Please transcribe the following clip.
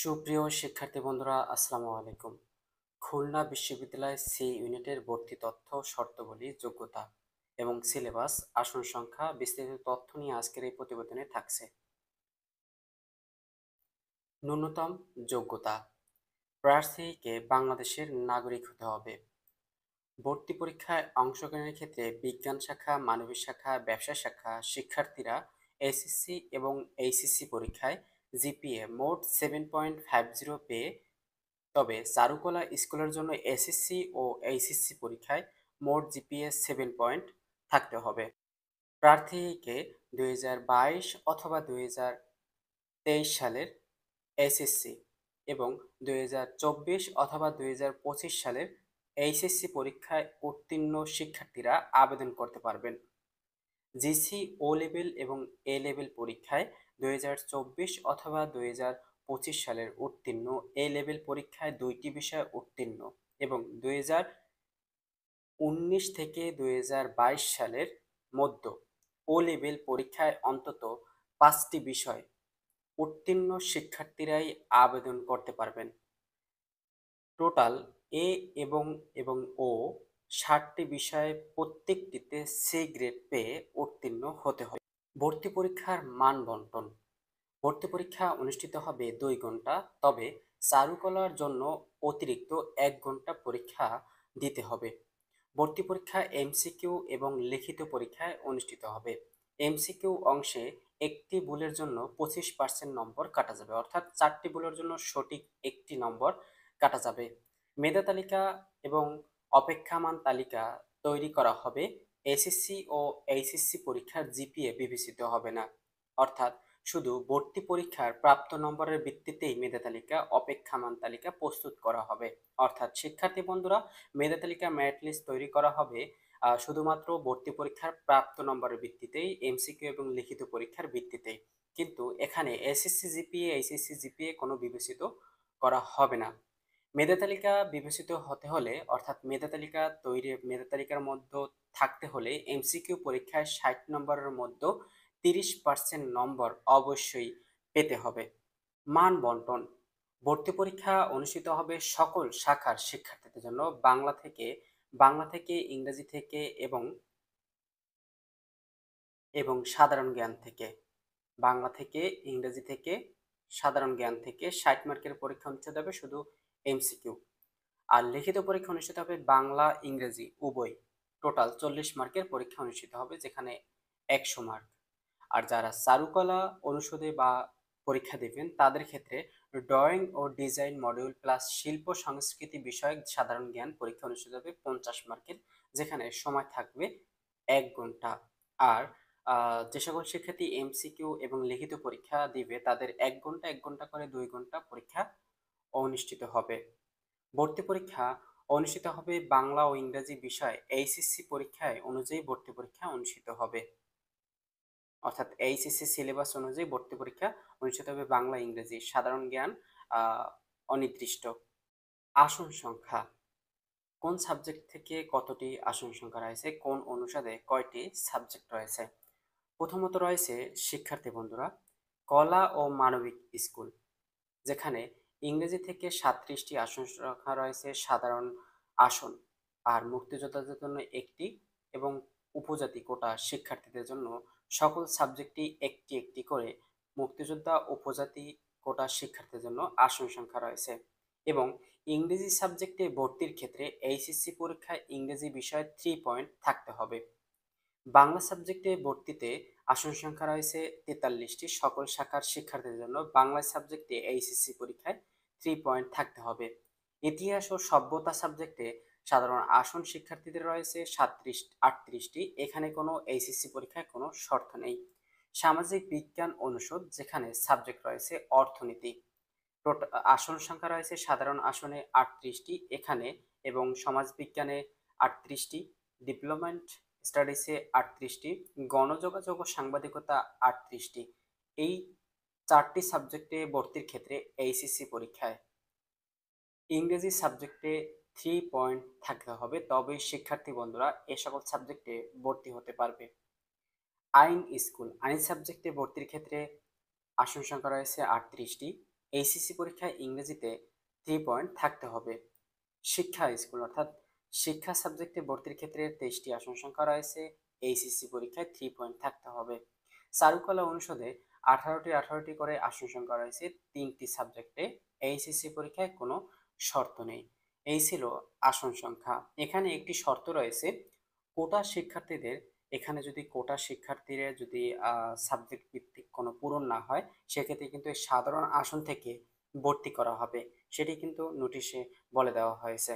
সুপ্রিয় শিক্ষার্থী বন্ধুরা, আসসালামু আলাইকুম। খুলনা বিশ্ববিদ্যালয় সি ইউনিটের ভর্তি তথ্য, শর্তাবলী, যোগ্যতা এবং সিলেবাস, আসন সংখ্যা বিস্তারিত তথ্য নিয়ে আজকের এই প্রতিবেদনে থাকছে। ন্যূনতম যোগ্যতা: প্রার্থীকে বাংলাদেশের নাগরিক হতে হবে। ভর্তি পরীক্ষায় অংশগ্রহণের ক্ষেত্রে বিজ্ঞান শাখা, মানবিক শাখা, ব্যবসা শাখা শিক্ষার্থীরা এসএসসি এবং এইচএসসি পরীক্ষায় জিপিএ মোট 7.50 পেয়ে, তবে চারুকলা স্কুলের জন্য এসএসসি ও এইচএসসি পরীক্ষায় মোট জিপিএ 7 থাকতে হবে। প্রার্থীকে 2022 অথবা 2023 সালের এসএসসি এবং 2024 অথবা 2025 সালের এইচএসসি পরীক্ষায় উত্তীর্ণ শিক্ষার্থীরা আবেদন করতে পারবেন। জিসি ও লেভেল এবং এ লেভেল পরীক্ষায় 2024 অথবা 2025 সালের উত্তীর্ণ, এ লেভেল পরীক্ষায় 2টি বিষয়ে উত্তীর্ণ এবং 2019 থেকে 2022 সালের মধ্যে ও লেভেল পরীক্ষায় অন্তত 5টি বিষয় উত্তীর্ণ শিক্ষার্থীরাই আবেদন করতে পারবেন। টোটাল এ এবং এবং ও 60টি বিষয়ে প্রত্যেকটিতে সি গ্রেড পেয়ে উত্তীর্ণ হতে হবে। ভর্তি পরীক্ষার মান বন্টন: ভর্তি পরীক্ষা অনুষ্ঠিত হবে 2 ঘন্টা, তবে চারুকলার জন্য অতিরিক্ত 1 ঘন্টা পরীক্ষা দিতে হবে। ভর্তি পরীক্ষা এমসিকিউ এবং লিখিত পরীক্ষায় অনুষ্ঠিত হবে। এমসিকিউ অংশে একটি ভুলের জন্য 25% নম্বর কাটা যাবে, অর্থাৎ 4টি ভুলের জন্য সঠিক একটি নম্বর কাটা যাবে। মেধা তালিকা এবং অপেক্ষামান তালিকা তৈরি করা হবে। এসএসসি ও এইচএসসি পরীক্ষার জিপিএ বিবেচিত হবে না, অর্থাৎ শুধু ভর্তি পরীক্ষার প্রাপ্ত নম্বরের ভিত্তিতেই মেধা তালিকা, অপেক্ষামান তালিকা প্রস্তুত করা হবে। অর্থাৎ শিক্ষার্থী বন্ধুরা, মেধা তালিকা মেরিট লিস্ট তৈরি করা হবে শুধুমাত্র ভর্তি পরীক্ষার প্রাপ্ত নম্বরের ভিত্তিতেই, এমসিকিউ এবং লিখিত পরীক্ষার ভিত্তিতেই। কিন্তু এখানে এসএসসি জিপিএ, এইচএসসি জিপিএ কোনো বিবেচিত করা হবে না। মেধা তালিকা বিবেচিত হতে হলে, অর্থাৎ মেধা তালিকার মধ্যে থাকতে হলে এমসিকিউ পরীক্ষায় 60 নম্বরের মধ্যে 30% নম্বর অবশ্যই পেতে হবে। মান বন্টন: ভর্তি পরীক্ষা অনুষ্ঠিত হবে সকল শাখার শিক্ষার্থীদের জন্য বাংলা থেকে ইংরেজি থেকে এবং সাধারণ জ্ঞান থেকে। বাংলা থেকে, ইংরেজি থেকে, সাধারণ জ্ঞান থেকে 60 মার্কের পরীক্ষা অনুষ্ঠিত হবে শুধু এমসিকিউ। আর লিখিত পরীক্ষা অনুষ্ঠিত হবে বাংলা ইংরেজি উভয়, টোটাল 40 মার্কের পরীক্ষা অনুষ্ঠিত হবে, যেখানে 100 মার্ক। আর যারা চারুকলা অনুষদে বা পরীক্ষা দেবেন তাদের ক্ষেত্রে ড্রয়িং ও ডিজাইন মডিউল প্লাস শিল্প সংস্কৃতি বিষয়ক সাধারণ জ্ঞান পরীক্ষা অনুষ্ঠিত হবে 50 মার্কের, যেখানে সময় থাকবে 1 ঘন্টা। আর যে সকল শিক্ষার্থী এমসিকিউ এবং লিখিত পরীক্ষা দিবে তাদের 1 ঘন্টা 1 ঘন্টা করে 2 ঘন্টা পরীক্ষা অনুষ্ঠিত হবে। ভর্তি পরীক্ষা অনুষ্ঠিত হবে বাংলা ও ইংরেজি বিষয় এইচএসসি পরীক্ষায় অনুযায়ী ভর্তি পরীক্ষা অনুষ্ঠিত হবে, অর্থাৎ এইচএসসি সিলেবাস অনুযায়ী ভর্তি পরীক্ষা অনুষ্ঠিত হবে বাংলা ইংরেজি, সাধারণ জ্ঞান অনির্দিষ্ট। আসন সংখ্যা: কোন সাবজেক্ট থেকে কতটি আসন সংখ্যা রয়েছে, কোন অনুষদে কয়টি সাবজেক্ট রয়েছে? প্রথমত রয়েছে শিক্ষার্থী বন্ধুরা কলা ও মানবিক স্কুল, যেখানে ইংরেজি থেকে 37টি আসন সংখ্যা রয়েছে সাধারণ আসন, আর মুক্তিযোদ্ধাদের জন্য একটি এবং উপজাতি কোটা শিক্ষার্থীদের জন্য সকল সাবজেক্টই একটি একটি করে মুক্তিযোদ্ধা উপজাতি কোটা শিক্ষার্থীদের জন্য আসন সংখ্যা রয়েছে। এবং ইংরেজি সাবজেক্টে ভর্তির ক্ষেত্রে এইচএসসি পরীক্ষায় ইংরেজি বিষয়ে 3 পয়েন্ট থাকতে হবে। বাংলা সাবজেক্টে ভর্তিতে আসন সংখ্যা রয়েছে 43টি সকল শাখার শিক্ষার্থীদের জন্য। বাংলা সাবজেক্টে এইচএসসি পরীক্ষায় 3 পয়েন্ট থাকতে হবে। ইতিহাস ও সভ্যতা সাবজেক্টে সাধারণ আসন শিক্ষার্থীদের রয়েছে 38টি, এখানে কোনো এইচএসসি পরীক্ষায় কোনো শর্ত নেই। সামাজিক বিজ্ঞান অনুষদ, যেখানে সাবজেক্ট রয়েছে অর্থনীতি, আসন সংখ্যা রয়েছে সাধারণ আসনে 38টি এখানে, এবং সমাজ বিজ্ঞানে 38টি, ডেভেলপমেন্ট স্টাডিজে 38টি, গণযোগাযোগ ও সাংবাদিকতা 38টি। এই 4টি সাবজেক্টে ভর্তির ক্ষেত্রে এইচএসসি পরীক্ষায় ইংরেজি সাবজেক্টে 3 পয়েন্ট থাকতে হবে, তবেই শিক্ষার্থী বন্ধুরা এ সকল সাবজেক্টে ভর্তি হতে পারবে। আইন সাবজেক্টে ভর্তির ক্ষেত্রে আসন সংখ্যা রয়েছে 38টি, এইচএসসি পরীক্ষায় ইংরেজিতে 3 পয়েন্ট থাকতে হবে। শিক্ষা স্কুল অর্থাৎ শিক্ষা সাবজেক্টে ভর্তির ক্ষেত্রে 23টি আসন সংখ্যা রয়েছে। এইচএসসি পরীক্ষায় 3 পয়েন্ট থাকতে হবে। চারুকলা অনুষদে 18টি করে আসন সংখ্যা রয়েছে 3টি সাবজেক্টে। এইচএসসি পরীক্ষায় কোনো শর্ত নেই। এই ছিল আসন সংখ্যা। এখানে একটি শর্ত রয়েছে, কোটা শিক্ষার্থীদের, এখানে যদি কোটা শিক্ষার্থীরা যদি সাবজেক্ট ভিত্তিক কোনো পূরণ না হয়, সেক্ষেত্রে কিন্তু এই সাধারণ আসন থেকে ভর্তি করা হবে, সেটি কিন্তু নোটিশে বলে দেওয়া হয়েছে।